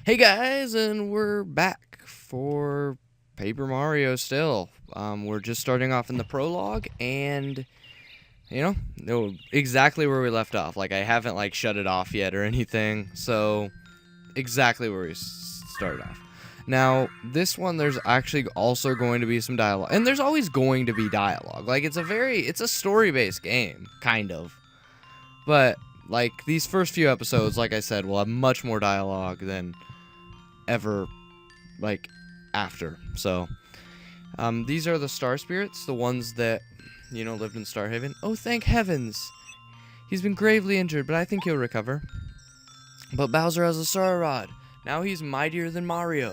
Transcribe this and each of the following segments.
Hey guys, and we're back for Paper Mario still. We're just starting off in the prologue, and no, exactly where we left off. Like I haven't shut it off yet or anything, so exactly where we started off. Now, this one there's actually also going to be some dialogue, and there's always going to be dialogue. Like it's a story-based game, kind of. But like these first few episodes, like I said, will have much more dialogue than ever after. So these are the star spirits, the ones that lived in Starhaven. Oh, thank heavens, he's been gravely injured, but I think he'll recover. But Bowser has a star rod. Now he's mightier than Mario.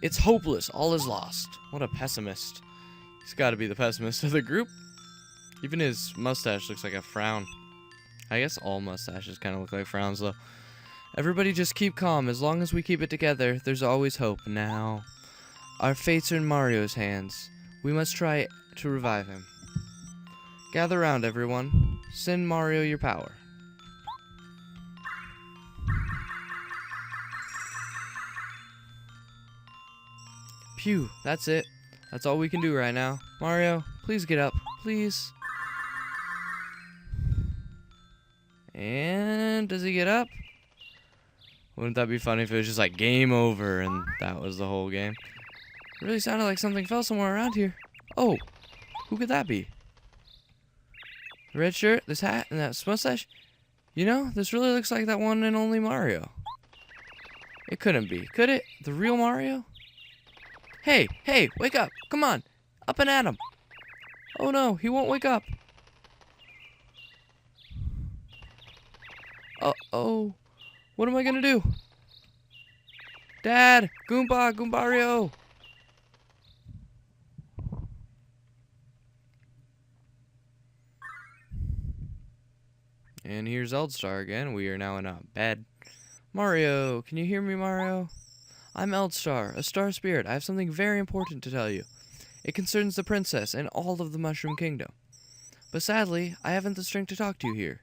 It's hopeless, all is lost. What a pessimist. He's got to be the pessimist of the group. Even his mustache looks like a frown. I guess all mustaches kind of look like frowns though. Everybody just keep calm. As long as we keep it together, there's always hope. Now, our fates are in Mario's hands. We must try to revive him. Gather round, everyone. Send Mario your power. Phew, that's it. That's all we can do right now. Mario, please get up. Please. And does he get up? Wouldn't that be funny if it was just like game over and that was the whole game? It really sounded like something fell somewhere around here. Oh, who could that be? The red shirt, this hat, and that mustache? You know, this really looks like that one and only Mario. It couldn't be, could it? The real Mario? Hey, wake up. Come on, up and at him. Oh no, he won't wake up. Uh-oh. What am I gonna do? Dad! Goombario! And here's Eldstar again. We are now in a bed. Mario! Can you hear me, Mario? I'm Eldstar, a star spirit. I have something very important to tell you. It concerns the princess and all of the Mushroom Kingdom. But sadly, I haven't the strength to talk to you here.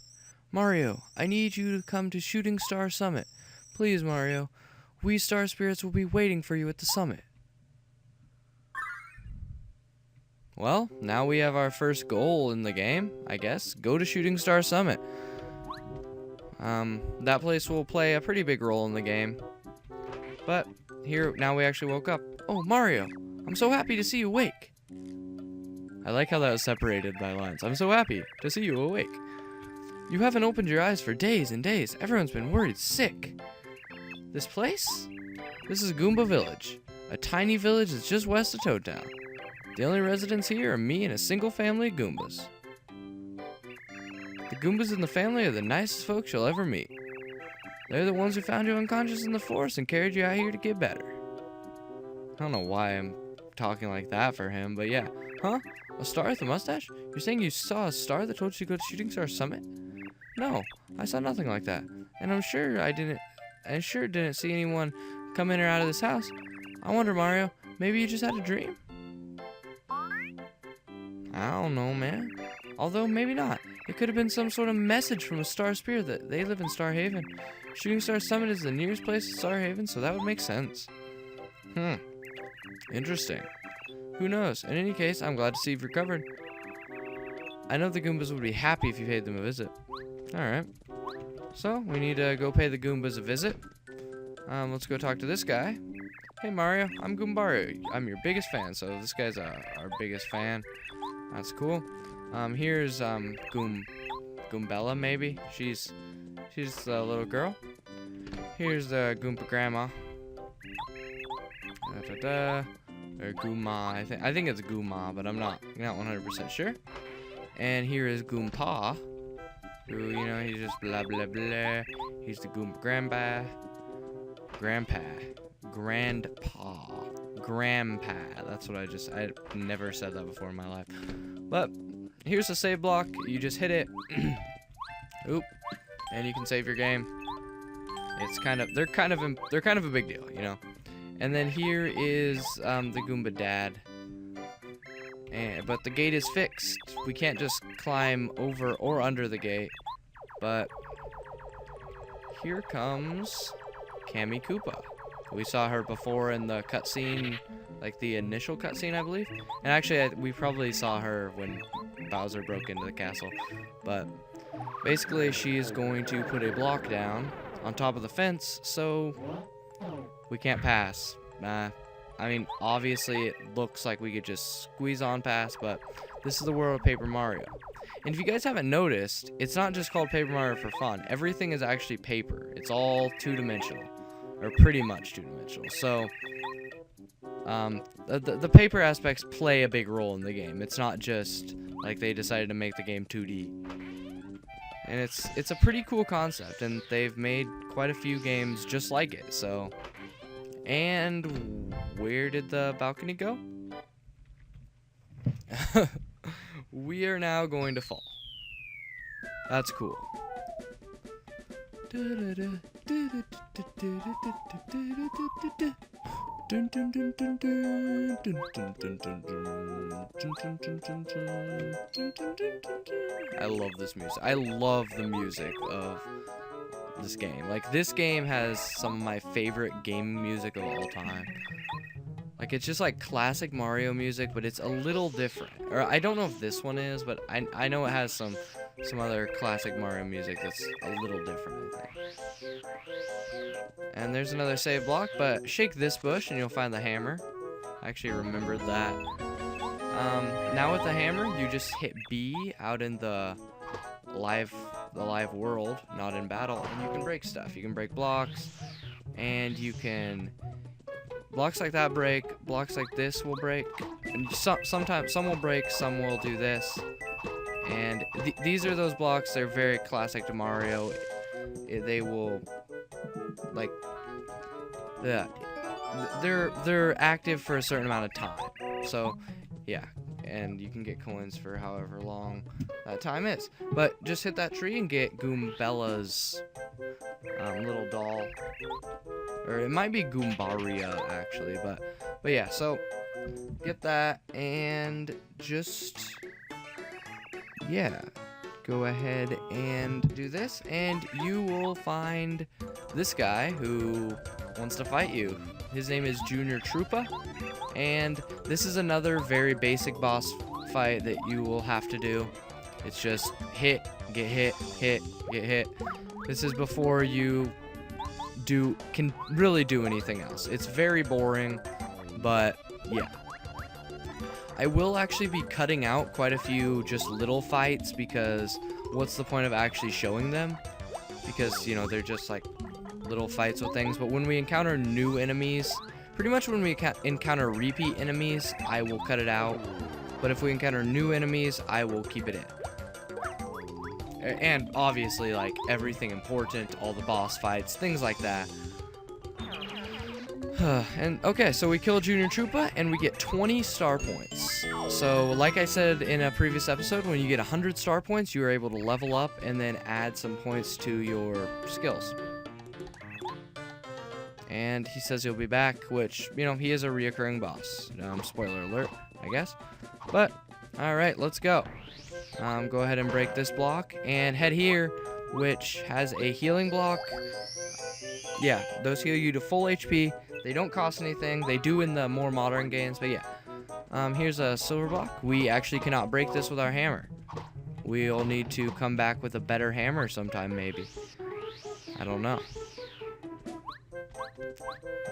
Mario, I need you to come to Shooting Star Summit. Please, Mario. We star spirits will be waiting for you at the summit. Well, now we have our first goal in the game, I guess. Go to Shooting Star Summit. That place will play a pretty big role in the game. But here, now we actually woke up. Oh, Mario, I'm so happy to see you awake. I like how that was separated by lines. I'm so happy to see you awake. You haven't opened your eyes for days and days. Everyone's been worried sick. This place? This is Goomba Village, a tiny village that's just west of Toad Town. The only residents here are me and a single family of Goombas. The Goombas in the family are the nicest folks you'll ever meet. They're the ones who found you unconscious in the forest and carried you out here to get better. I don't know why I'm talking like that for him, but yeah. Huh? A star with a mustache? You're saying you saw a star that told you to go to Shooting Star Summit? No, I saw nothing like that. And I sure didn't see anyone come in or out of this house. I wonder, Mario, maybe you just had a dream? I don't know, man. Although, maybe not. It could have been some sort of message from a star spirit that they live in Starhaven. Shooting Star Summit is the nearest place to Starhaven, so that would make sense. Interesting. Who knows? In any case, I'm glad to see you've recovered. I know the Goombas would be happy if you paid them a visit. Alright. So, we need to go pay the Goombas a visit. Let's go talk to this guy. Hey Mario, I'm Goombario. I'm your biggest fan, so this guy's our biggest fan. That's cool. Here's Goombella, maybe. She's the little girl. Here's the Goomba Grandma. Or Goomma. I think it's Goomma, but I'm not 100% sure. And here is Goompa, who, he's just blah blah blah. He's the Goomba Grandpa. That's what I never said that before in my life. But here's the save block. You just hit it. Oop. And you can save your game. They're kind of a big deal, And then here is the Goomba Dad. But the gate is fixed. We can't just climb over or under the gate. But here comes Kammy Koopa. We saw her before in the cutscene, like the initial cutscene, I believe. And actually, we probably saw her when Bowser broke into the castle. But basically, she's going to put a block down on top of the fence, so we can't pass. I mean, obviously, it looks like we could just squeeze on past, but this is the world of Paper Mario. And if you guys haven't noticed, it's not just called Paper Mario for fun. Everything is actually paper. It's all two-dimensional, or pretty much two-dimensional. So, the paper aspects play a big role in the game. It's not just like they decided to make the game 2D. And it's a pretty cool concept, and they've made quite a few games just like it. So, and where did the balcony go? We are now going to fall. That's cool. I love this music. I love the music of this game. Like, this game has some of my favorite game music of all time. Like, it's just like classic Mario music, but it's a little different. Or I don't know if this one is, but I know it has some other classic Mario music that's a little different, I think. And there's another save block, but shake this bush and you'll find the hammer. I actually remembered that. Now with the hammer, you just hit B out in the live world, not in battle, and you can break stuff. You can break blocks, and you can... Blocks like that break, blocks like this will break, and sometimes some will break, some will do this. And these are those blocks. They're very classic to Mario. They will, like, yeah, they're active for a certain amount of time. So, yeah, and you can get coins for however long that time is. But just hit that tree and get Goombella's little doll. Or it might be Goombaria, actually, but yeah, so get that and just, yeah, go ahead and do this, and you will find this guy who wants to fight you. His name is Junior Troopa, and this is another very basic boss fight that you will have to do. It's just hit, get hit, hit, get hit. This is before you can really do anything else. It's very boring, but yeah. I will actually be cutting out quite a few just little fights, because what's the point of actually showing them? Because, you know, they're just like little fights with things. But when we encounter new enemies, pretty much when we encounter repeat enemies, I will cut it out. But if we encounter new enemies, I will keep it in. And obviously, like, everything important, all the boss fights, things like that. And okay, so we kill Junior Troopa and we get 20 star points. So like I said in a previous episode, when you get 100 star points, you are able to level up and then add some points to your skills. And he says he'll be back, which, you know, he is a reoccurring boss. Spoiler alert, I guess. But alright, let's go. Go ahead and break this block and head here, which has a healing block. Yeah, those heal you to full HP. They don't cost anything. They do in the more modern games, but yeah. Here's a silver block. We actually cannot break this with our hammer. We'll need to come back with a better hammer sometime, maybe. I don't know.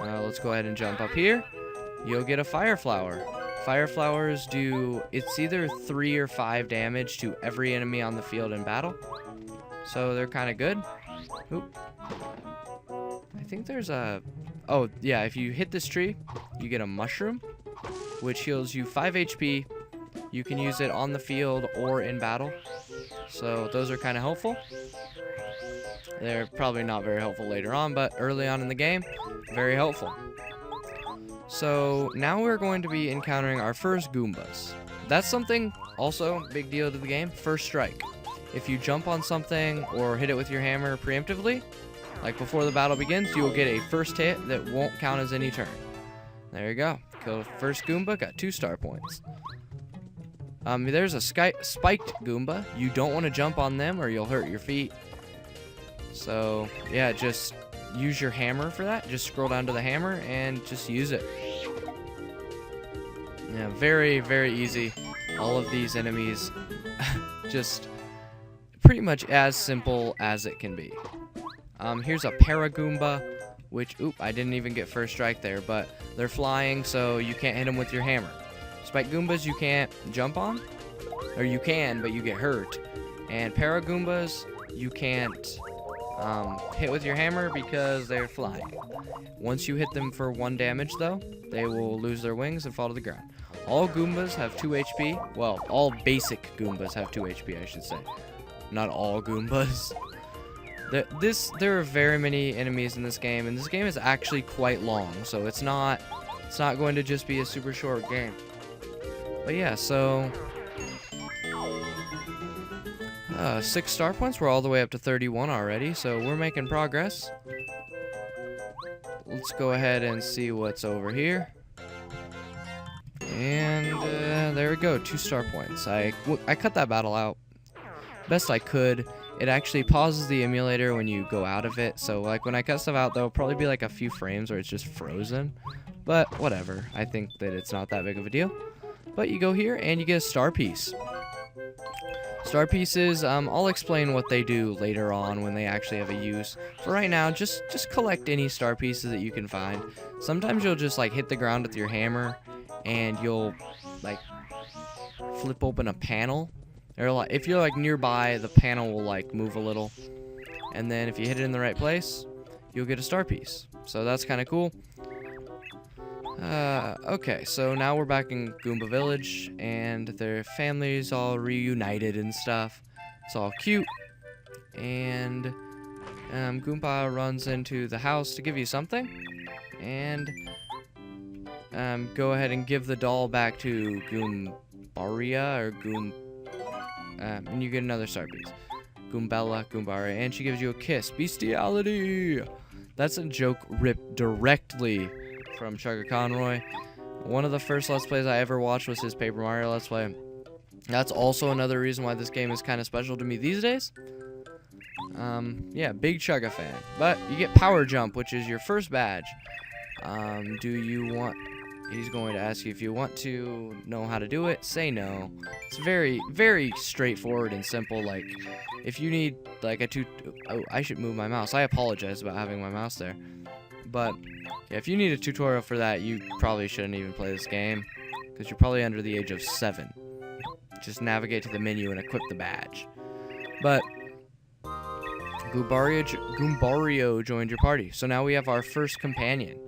Let's go ahead and jump up here. You'll get a fire flower. Fire flowers do, it's either 3 or 5 damage to every enemy on the field in battle. So they're kind of good. Oop. I think there's a... Oh, yeah, if you hit this tree, you get a mushroom, which heals you 5 HP. You can use it on the field or in battle. So those are kind of helpful. They're probably not very helpful later on, but early on in the game, very helpful. So now we're going to be encountering our first Goombas. That's something also big deal to the game. First strike. If you jump on something or hit it with your hammer preemptively, like before the battle begins, you will get a first hit that won't count as any turn. There you go. Kill the first Goomba, got 2 star points. There's a spiked Goomba. You don't want to jump on them or you'll hurt your feet. So yeah, just use your hammer for that. Just scroll down to the hammer and just use it. Yeah, very, very easy. All of these enemies, just pretty much as simple as it can be. Here's a Paragoomba, which, oop, I didn't even get first strike there, but they're flying, so you can't hit them with your hammer. Spike Goombas you can't jump on, or you can, but you get hurt. And Paragoombas you can't hit with your hammer because they're flying. Once you hit them for 1 damage, though, they will lose their wings and fall to the ground. All Goombas have 2 HP. Well, all basic Goombas have 2 HP, I should say. Not all Goombas. There are very many enemies in this game, and this game is actually quite long, so it's not going to just be a super short game. But yeah, so 6 star points. We're all the way up to 31 already, so we're making progress. Let's go ahead and see what's over here. And there we go, 2 star points. I cut that battle out best I could. It actually pauses the emulator when you go out of it, so like when I cut stuff out, there'll probably be like a few frames where it's just frozen, but whatever. I think that it's not that big of a deal. But you go here and you get a star piece. Star pieces, I'll explain what they do later on when they actually have a use. For right now, just collect any star pieces that you can find. Sometimes you'll just like hit the ground with your hammer and you'll like flip open a panel. Or like, if you're like nearby, the panel will like move a little. And then if you hit it in the right place, you'll get a star piece. So that's kind of cool. Okay, so now we're back in Goomba Village, and their family's all reunited and stuff. It's all cute. And Goomba runs into the house to give you something. And go ahead and give the doll back to Goombaria, or and you get another star piece. Goombella, Goombaria, and she gives you a kiss. Bestiality! That's a joke ripped directly from Sugar Conroy. One of the first Let's Plays I ever watched was his Paper Mario Let's Play. That's also another reason why this game is kind of special to me these days. Yeah, big Chugga fan. But you get Power Jump, which is your first badge. Do you want... He's going to ask you if you want to know how to do it. Say no. It's very, very straightforward and simple. Like, if you need, like, Oh, I should move my mouse. I apologize about having my mouse there. But yeah, if you need a tutorial for that, you probably shouldn't even play this game, because you're probably under the age of 7. Just navigate to the menu and equip the badge. But Goombario joined your party. So now we have our first companion.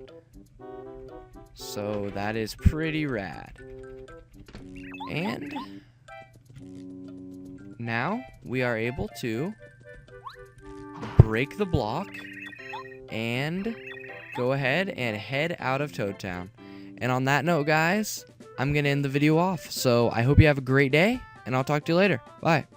So that is pretty rad. And now we are able to break the block and go ahead and head out of Toad Town. And on that note, guys, I'm going to end the video off. So I hope you have a great day, and I'll talk to you later. Bye.